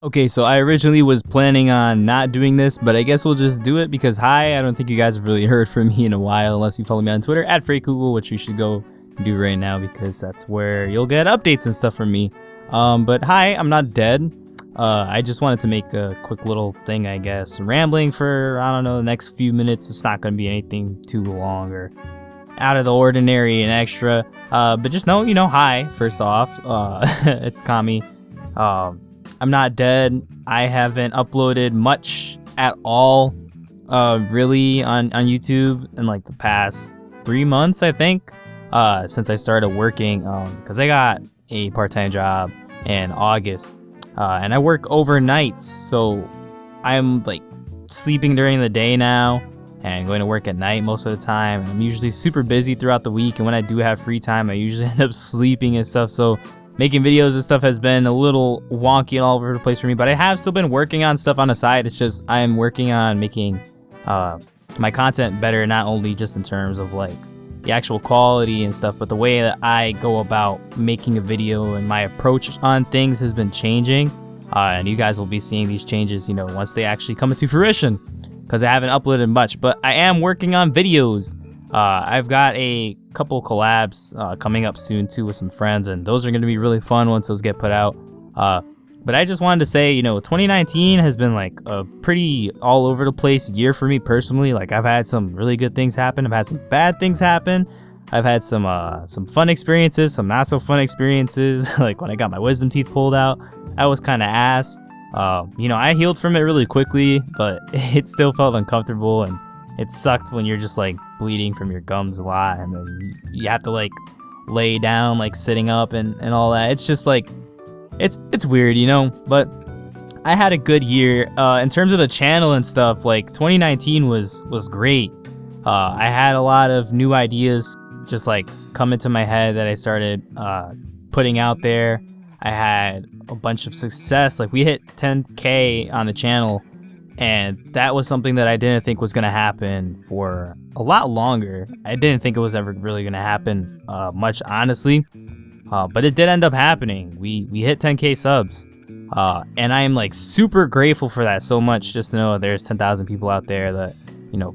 Okay, so I originally was planning on not doing this, but I guess we'll just do it because hi, I don't think you guys have really heard from me in a while unless you follow me on Twitter at FreightGoogle, which you should go do right now because that's where you'll get updates and stuff from me. But hi, I'm not dead. I just wanted to make a quick little thing, I guess. Rambling for, I don't know, the next few minutes. It's not going to be anything too long or out of the ordinary and extra. But just know, hi, first off. It's Kami. I'm not dead. I haven't uploaded much at all, really, on YouTube in like the past 3 months, I think, since I started working, because I got a part-time job in August, and I work overnights, so I'm like sleeping during the day now and going to work at night most of the time. I'm usually super busy throughout the week, and when I do have free time, I usually end up sleeping and stuff, so making videos and stuff has been a little wonky and all over the place for me, but I have still been working on stuff on the side. It's just I'm working on making my content better, not only just in terms of like the actual quality and stuff, but the way that I go about making a video and my approach on things has been changing. And you guys will be seeing these changes, once they actually come into fruition, because I haven't uploaded much, but I am working on videos. I've got a couple collabs coming up soon too with some friends, and those are going to be really fun once those get put out. But I just wanted to say, 2019 has been like a pretty all over the place year for me personally. Like I've had some really good things happen. I've had some bad things happen. I've had some fun experiences, some not so fun experiences. Like when I got my wisdom teeth pulled out, that was kind of ass. I healed from it really quickly, but it still felt uncomfortable, and it sucked when you're just like bleeding from your gums a lot, and then you have to like lay down, like sitting up and all that. It's just like, it's weird, but I had a good year. In terms of the channel and stuff, like 2019 was great. I had a lot of new ideas just like come into my head that I started putting out there. I had a bunch of success. Like we hit 10K on the channel, and that was something that I didn't think was going to happen for a lot longer. I didn't think it was ever really going to happen much, honestly. But it did end up happening. We hit 10K subs. And I am like super grateful for that so much, just to know there's 10,000 people out there that,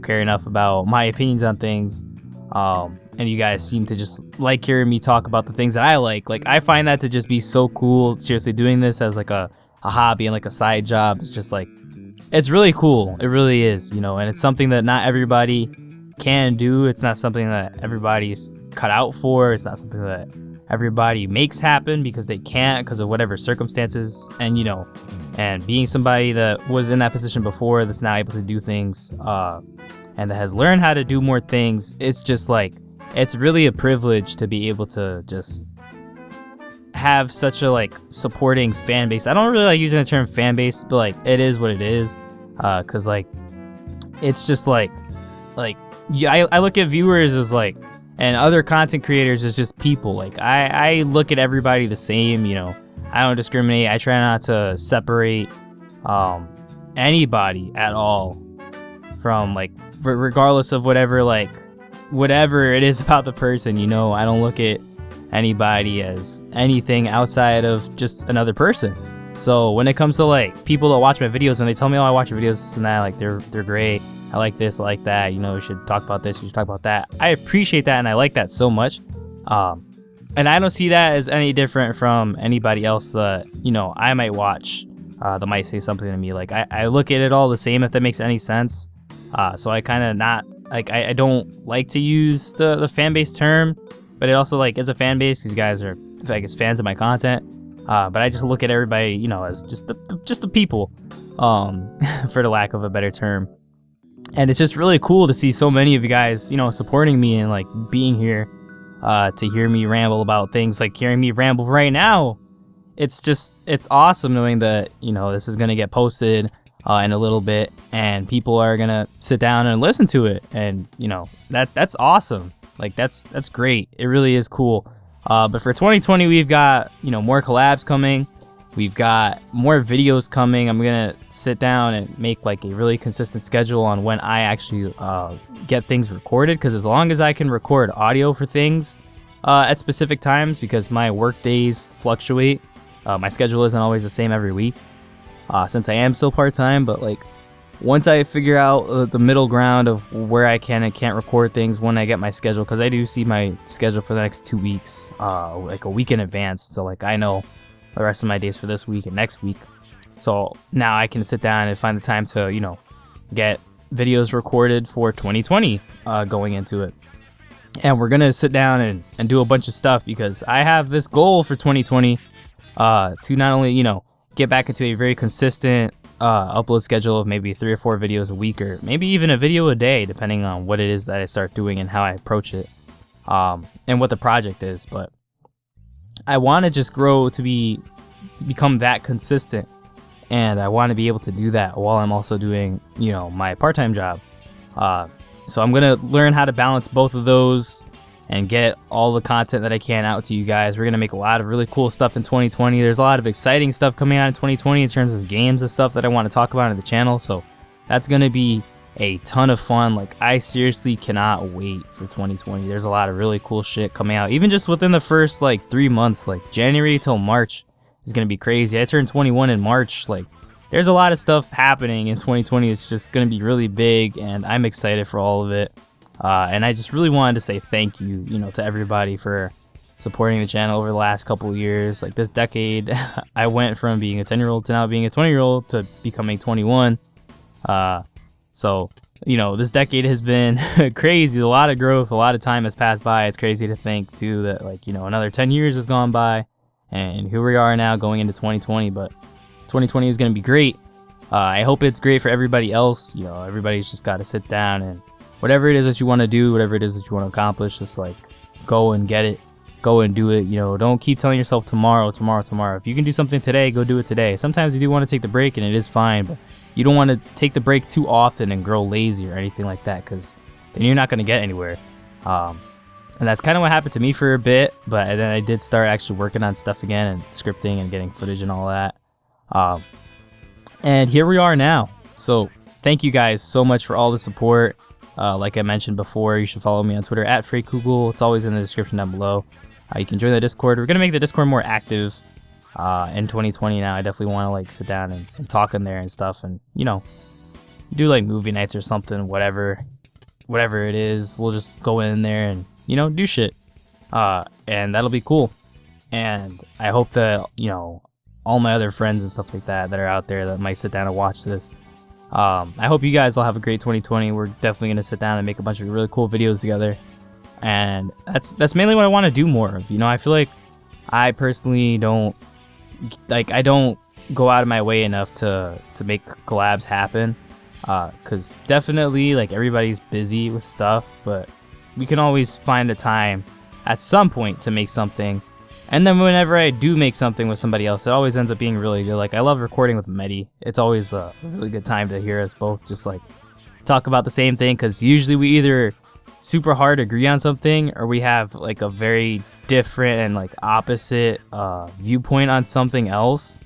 care enough about my opinions on things. And you guys seem to just like hearing me talk about the things that I like. Like I find that to just be so cool. Seriously, doing this as like a hobby and like a side job, it's just like, it's really cool. It really is, and it's something that not everybody can do. It's not something that everybody's cut out for. It's not something that everybody makes happen because they can't, because of whatever circumstances. And, and being somebody that was in that position before that's now able to do things, and that has learned how to do more things, it's just like, it's really a privilege to be able to just have such a like supporting fan base. I don't really like using the term fan base, but like it is what it is. Cause like it's just like yeah, I look at viewers as like, and other content creators as just people. Like I look at everybody the same, I don't discriminate. I try not to separate anybody at all from like regardless of whatever it is about the person. I don't look at anybody as anything outside of just another person. So when it comes to like people that watch my videos, when they tell me, oh, I watch your videos, this and that, like they're great, I like this, I like that, you should talk about this, you should talk about that, I appreciate that, and I like that so much. And I don't see that as any different from anybody else that I might watch that might say something to me. Like I look at it all the same, if that makes any sense. So I kind of not like, I don't like to use the fan base term, but it also like is a fan base. These guys are, I guess, fans of my content. But I just look at everybody, as just the people, for the lack of a better term. And it's just really cool to see so many of you guys, supporting me and like being here, to hear me ramble about things, like hearing me ramble right now. It's awesome knowing that, this is going to get posted in a little bit, and people are going to sit down and listen to it. And, that's awesome. Like that's great. It really is cool. But for 2020, we've got, more collabs coming. We've got more videos coming. I'm going to sit down and make like a really consistent schedule on when I actually get things recorded. Because as long as I can record audio for things at specific times, because my work days fluctuate, my schedule isn't always the same every week. since I am still part-time, but like once I figure out the middle ground of where I can and can't record things when I get my schedule, because I do see my schedule for the next 2 weeks, like a week in advance. So like I know the rest of my days for this week and next week. So now I can sit down and find the time to, you know, get videos recorded for 2020 going into it. And we're going to sit down and do a bunch of stuff, because I have this goal for 2020 to not only, you know, get back into a very consistent upload schedule of maybe 3 or 4 videos a week, or maybe even a video a day, depending on what it is that I start doing and how I approach it, and what the project is. But I want to just grow to become that consistent, and I want to be able to do that while I'm also doing, you know, my part-time job. So I'm gonna learn how to balance both of those and get all the content that I can out to you guys. We're gonna make a lot of really cool stuff in 2020. There's a lot of exciting stuff coming out in 2020 in terms of games and stuff that I want to talk about on the channel. So that's gonna be a ton of fun. Like, I seriously cannot wait for 2020. There's a lot of really cool shit coming out, even just within the first like 3 months, like January till March is gonna be crazy. I turned 21 in March. Like, there's a lot of stuff happening in 2020. It's just gonna be really big, and I'm excited for all of it. And I just really wanted to say thank you, you know, to everybody for supporting the channel over the last couple of years. Like, this decade, I went from being a 10-year-old to now being a 20-year-old to becoming 21. So, you know, this decade has been crazy. A lot of growth, a lot of time has passed by. It's crazy to think, too, that, like, you know, another 10 years has gone by, and here we are now going into 2020. But 2020 is going to be great. I hope it's great for everybody else. You know, everybody's just got to sit down and whatever it is that you want to do, whatever it is that you want to accomplish, just like go and get it, go and do it. You know, don't keep telling yourself tomorrow. If you can do something today, go do it today. Sometimes you do want to take the break, and it is fine, but you don't want to take the break too often and grow lazy or anything like that, because then you're not going to get anywhere. And that's kind of what happened to me for a bit, but then I did start actually working on stuff again and scripting and getting footage and all that. And here we are now. So thank you guys so much for all the support. Like I mentioned before, you should follow me on Twitter at FreightKugel. It's always in the description down below. You can join the Discord. We're going to make the Discord more active in 2020 now. I definitely want to like sit down and talk in there and stuff, and, you know, do like movie nights or something, whatever it is. We'll just go in there and, you know, do shit. And that'll be cool. And I hope that, you know, all my other friends and stuff like that are out there that might sit down and watch this, I hope you guys all have a great 2020. We're definitely going to sit down and make a bunch of really cool videos together. And that's mainly what I want to do more of. You know, I feel like I personally don't go out of my way enough to make collabs happen. Because definitely, like, everybody's busy with stuff, but we can always find a time at some point to make something. And then whenever I do make something with somebody else, it always ends up being really good. Like, I love recording with Medi. It's always a really good time to hear us both just like talk about the same thing, because usually we either super hard agree on something, or we have like a very different and like opposite viewpoint on something else.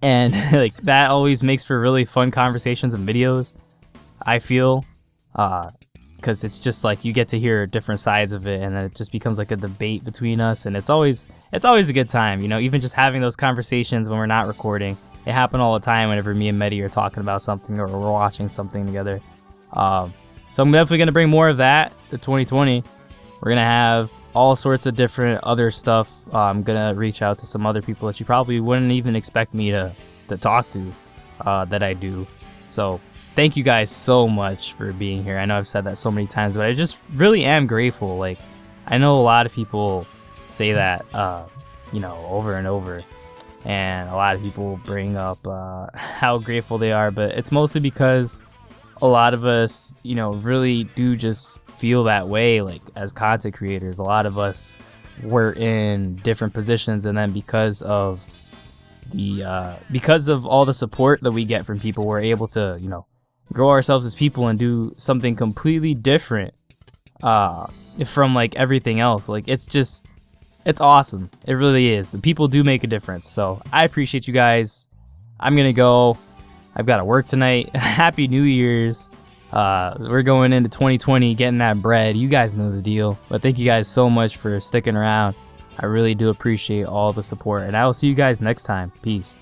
And like that always makes for really fun conversations and videos, I feel. Because it's just like you get to hear different sides of it, and then it just becomes like a debate between us, and it's always a good time, you know. Even just having those conversations when we're not recording, it happen all the time whenever me and Medi are talking about something or we're watching something together. So I'm definitely gonna bring more of that to 2020. We're gonna have all sorts of different other stuff. I'm gonna reach out to some other people that you probably wouldn't even expect me to talk to, that I do. So thank you guys so much for being here. I know I've said that so many times, but I just really am grateful. Like, I know a lot of people say that, you know, over and over, and a lot of people bring up how grateful they are, but it's mostly because a lot of us, you know, really do just feel that way. Like, as content creators, a lot of us were in different positions, and then because of all the support that we get from people, we're able to, you know, grow ourselves as people and do something completely different from like everything else. Like, it's awesome. It really is. The people do make a difference. So I appreciate you guys. I'm gonna go. I've got to work tonight. Happy New Year's. We're going into 2020 getting that bread. You guys know the deal. But thank you guys so much for sticking around. I really do appreciate all the support, and I will see you guys next time. Peace.